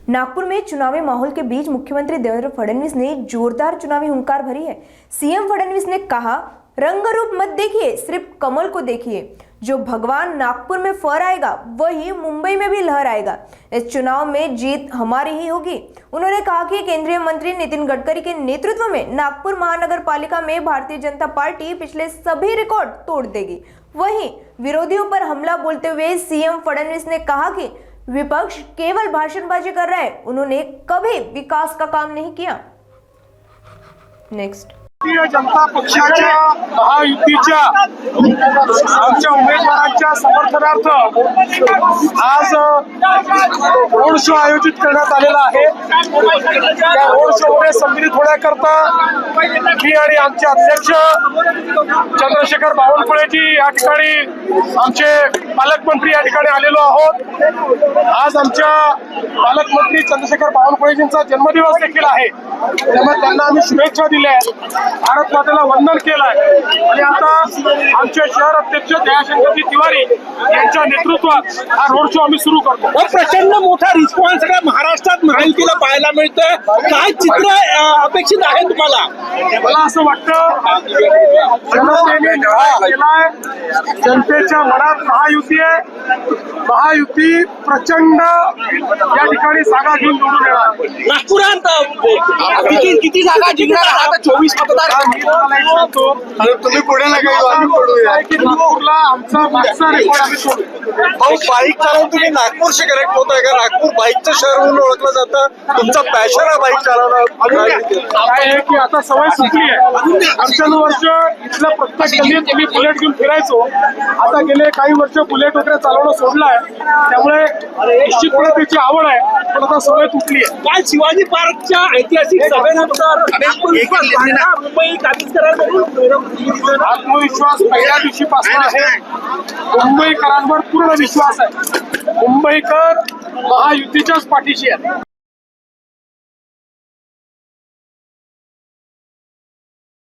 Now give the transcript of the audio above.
नागपुर में चुनावी माहौल के बीच मुख्यमंत्री देवेंद्र फडणवीस ने जोरदार चुनावी हुंकार भरी है। सीएम फडणवीस ने कहा, रंग रूप मत देखिए, सिर्फ कमल को देखिए। जो भगवान नागपुर में फहराएगा वही मुंबई में भी लहराएगा। इस चुनाव में जीत हमारी ही होगी। उन्होंने कहा कि केंद्रीय मंत्री नितिन गडकरी के नेतृत्व में नागपुर महानगर पालिका में भारतीय जनता पार्टी पिछले सभी रिकॉर्ड तोड़ देगी। वहीं विरोधियों पर हमला बोलते हुए सीएम फडणवीस ने कहा कि विपक्ष केवल भाषणबाजी कर रहा है, उन्होंने कभी विकास का काम नहीं किया। नेक्स्ट, भारतीय जनता पक्षाच्या महायुतीच्या आमच्या उमेदवारांच्या समर्थनार्थ आज रोड शो आयोजित करण्यात आलेला आहे। त्या रोड शो मध्ये सम्मिलित होण्याकरता मी आणि आमचे अध्यक्ष चंद्रशेखर बावनकुळेजी या ठिकाणी, आमचे पालकमंत्री या ठिकाणी आलेलो आहोत। आज आमच्या पालकमंत्री चंद्रशेखर बावनकुळेजींचा जन्मदिवस देखील आहे, त्यामुळे त्यांना आम्ही शुभेच्छा दिल्या आहेत, भारत मातेला वंदन केलंय। आणि आता आमचे शहर अध्यक्ष दयाशंकरजी तिवारी यांच्या नेतृत्वात हा रोड शो आम्ही सुरू करतो। प्रचंड मोठा रिस्पॉन्स सगळ्या महाराष्ट्रात महायुतीला पाहायला मिळतोय। काय चित्र अपेक्षित आहे तुम्हाला? मला असं वाटतं जनतेने निर्णय केलाय, जनतेच्या मनात महायुती आहे। महायुती प्रचंड या ठिकाणी जागा घेऊन निवडून येणार। नागपुरात किती जागा जिंकणार? आता 24 मतदार तुम्ही पुढे नका येऊ, आम्ही पडूया की नागपूरला आमचा मागचा रेकॉर्ड आम्ही सोडू। भाऊ, बाईक चालवून तुम्ही नागपूरशी कनेक्ट होताय का? नागपूर बाईकचं शहर म्हणून ओळखलं जातं, तुमचा पॅशन आहे बाईक चालवणं। काय आहे की आता सवय सुटली आहे। वर्ष इथल्या प्रत्येक गल्लीत मी बुलेट घेऊन फिरायचो, आता गेले काही वर्ष बुलेट वगैरे चालवणं सोडलंय, त्यामुळे निश्चितपणे त्याची आवड आहे, पण आता सवय तुटली आहे। काय शिवाजी पार्कच्या ऐतिहासिक सभेनंतर मुंबई आत्मविश्वास पहिल्या दिवशीपासून आहे। मुंबईकरांवर पूर्ण विश्वास आहे। मुंबईकर महायुतीच्याच पाठीशी आहेत।